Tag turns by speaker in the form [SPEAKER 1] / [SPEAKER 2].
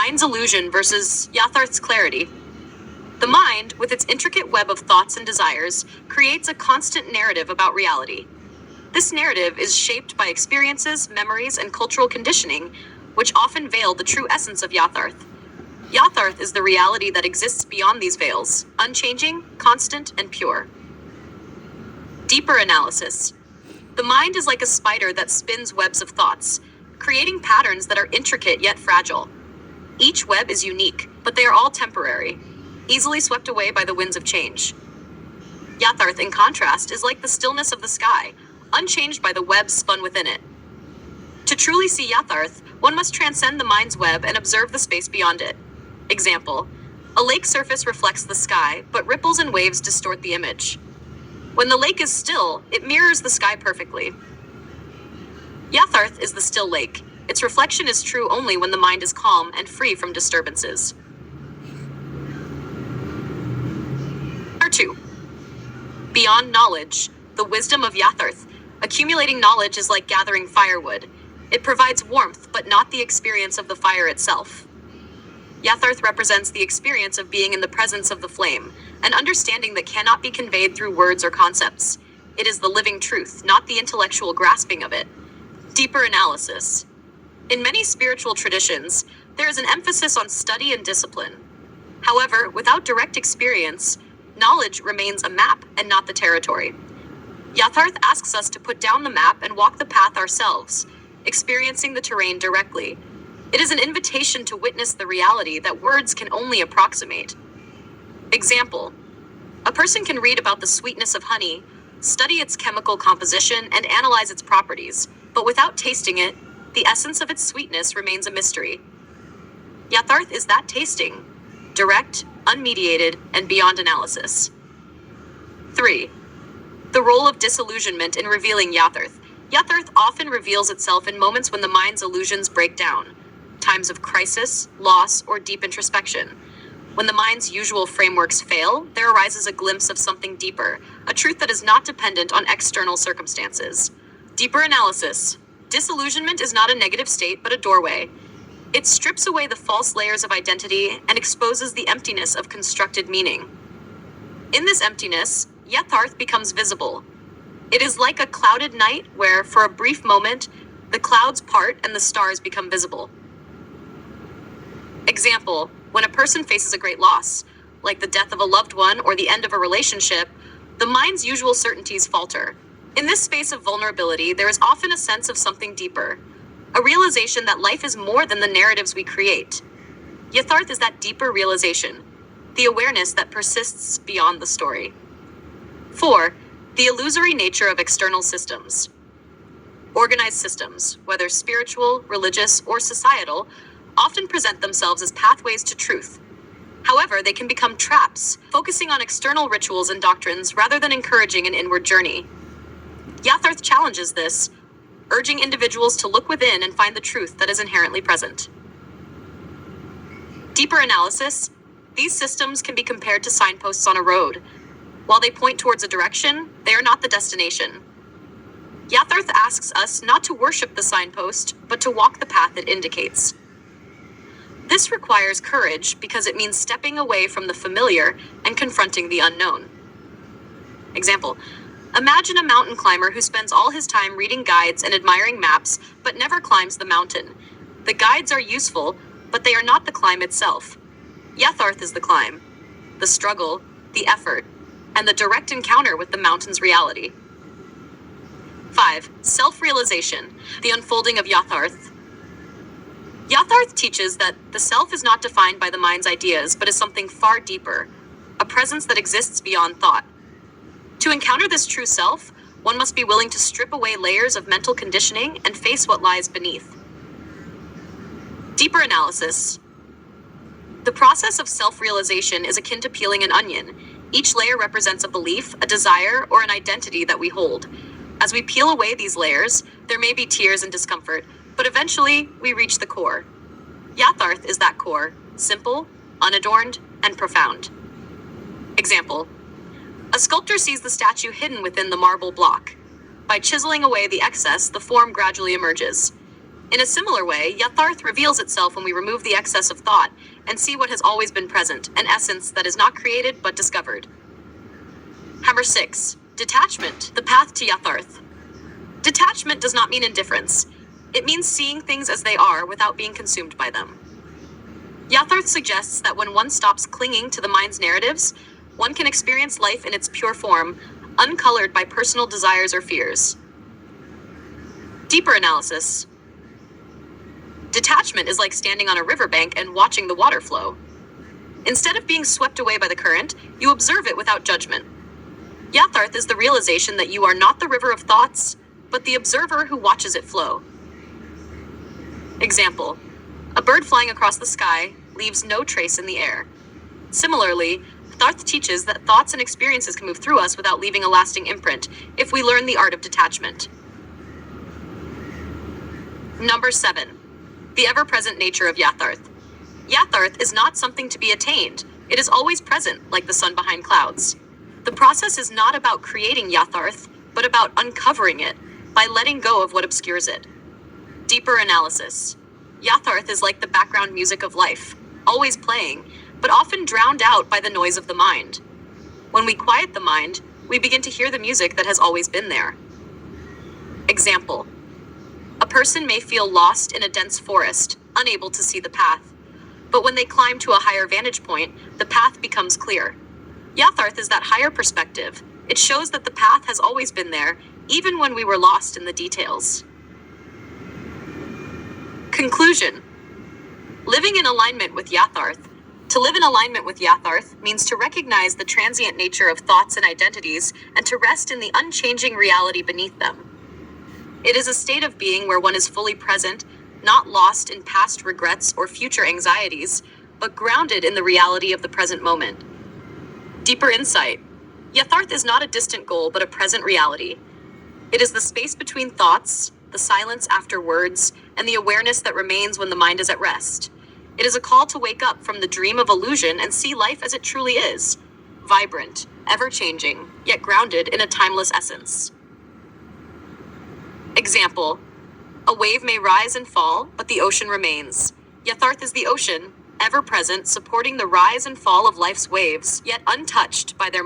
[SPEAKER 1] Mind's illusion versus Yatharth's clarity. The mind, with its intricate web of thoughts and desires, creates a constant narrative about reality. This narrative is shaped by experiences, memories, and cultural conditioning, which often veil the true essence of Yatharth. Yatharth is the reality that exists beyond these veils, unchanging, constant, and pure. Deeper analysis. The mind is like a spider that spins webs of thoughts, creating patterns that are intricate yet fragile. Each web is unique, but they are all temporary, easily swept away by the winds of change. Yatharth, in contrast, is like the stillness of the sky, unchanged by the webs spun within it. To truly see Yatharth, one must transcend the mind's web and observe the space beyond it. Example: a lake surface reflects the sky, but ripples and waves distort the image. When the lake is still, it mirrors the sky perfectly. Yatharth is the still lake. Its reflection is true only when the mind is calm and free from disturbances. 2. Beyond knowledge, the wisdom of Yatharth. Accumulating knowledge is like gathering firewood. It provides warmth, but not the experience of the fire itself. Yatharth represents the experience of being in the presence of the flame, an understanding that cannot be conveyed through words or concepts. It is the living truth, not the intellectual grasping of it. Deeper analysis. In many spiritual traditions, there is an emphasis on study and discipline. However, without direct experience, knowledge remains a map and not the territory. Yatharth asks us to put down the map and walk the path ourselves, experiencing the terrain directly. It is an invitation to witness the reality that words can only approximate. Example: a person can read about the sweetness of honey, study its chemical composition, and analyze its properties, but without tasting it, the essence of its sweetness remains a mystery. Yatharth is that tasting, direct, unmediated, and beyond analysis. 3. The role of disillusionment in revealing Yatharth. Yatharth often reveals itself in moments when the mind's illusions break down, times of crisis, loss, or deep introspection. When the mind's usual frameworks fail, there arises a glimpse of something deeper, a truth that is not dependent on external circumstances. Deeper analysis. Disillusionment is not a negative state, but a doorway. It strips away the false layers of identity and exposes the emptiness of constructed meaning. In this emptiness, Yatharth becomes visible. It is like a clouded night where, for a brief moment, the clouds part and the stars become visible. Example: when a person faces a great loss, like the death of a loved one or the end of a relationship, the mind's usual certainties falter. In this space of vulnerability, there is often a sense of something deeper, a realization that life is more than the narratives we create. Yatharth is that deeper realization, the awareness that persists beyond the story. 4. The illusory nature of external systems. Organized systems, whether spiritual, religious, or societal, often present themselves as pathways to truth. However, they can become traps, focusing on external rituals and doctrines rather than encouraging an inward journey. Yatharth challenges this, urging individuals to look within and find the truth that is inherently present. Deeper analysis. These systems can be compared to signposts on a road. While they point towards a direction, they are not the destination. Yatharth asks us not to worship the signpost, but to walk the path it indicates. This requires courage because it means stepping away from the familiar and confronting the unknown. Example: imagine a mountain climber who spends all his time reading guides and admiring maps, but never climbs the mountain. The guides are useful, but they are not the climb itself. Yatharth is the climb, the struggle, the effort, and the direct encounter with the mountain's reality. 5. Self-realization, the unfolding of Yatharth. Yatharth teaches that the self is not defined by the mind's ideas, but is something far deeper, a presence that exists beyond thought. To encounter this true self, one must be willing to strip away layers of mental conditioning and face what lies beneath. Deeper analysis. The process of self-realization is akin to peeling an onion. Each layer represents a belief, a desire, or an identity that we hold. As we peel away these layers, there may be tears and discomfort, but eventually we reach the core. Yatharth is that core, simple, unadorned, and profound. Example: a sculptor sees the statue hidden within the marble block. By chiseling away the excess, the form gradually emerges. In a similar way, Yatharth reveals itself when we remove the excess of thought and see what has always been present, an essence that is not created but discovered. Number 6. Detachment, the path to Yatharth. Detachment does not mean indifference. It means seeing things as they are without being consumed by them. Yatharth suggests that when one stops clinging to the mind's narratives, one can experience life in its pure form, uncolored by personal desires or fears. Deeper analysis. Detachment is like standing on a riverbank and watching the water flow. Instead of being swept away by the current, you observe it without judgment. Yatharth is the realization that you are not the river of thoughts, but the observer who watches it flow. Example: a bird flying across the sky leaves no trace in the air. Similarly, Yatharth teaches that thoughts and experiences can move through us without leaving a lasting imprint if we learn the art of detachment. Number 7. The ever-present nature of Yatharth. Yatharth is not something to be attained. It is always present, like the sun behind clouds. The process is not about creating Yatharth, but about uncovering it by letting go of what obscures it. Deeper analysis. Yatharth is like the background music of life, always playing, but often drowned out by the noise of the mind. When we quiet the mind, we begin to hear the music that has always been there. Example: a person may feel lost in a dense forest, unable to see the path. But when they climb to a higher vantage point, the path becomes clear. Yatharth is that higher perspective. It shows that the path has always been there, even when we were lost in the details. Conclusion. Living in alignment with Yatharth. To live in alignment with Yatharth means to recognize the transient nature of thoughts and identities and to rest in the unchanging reality beneath them. It is a state of being where one is fully present, not lost in past regrets or future anxieties, but grounded in the reality of the present moment. Deeper insight. Yatharth is not a distant goal, but a present reality. It is the space between thoughts, the silence after words, and the awareness that remains when the mind is at rest. It is a call to wake up from the dream of illusion and see life as it truly is, vibrant, ever-changing, yet grounded in a timeless essence. Example: a wave may rise and fall, but the ocean remains. Yatharth is the ocean, ever present, supporting the rise and fall of life's waves, yet untouched by their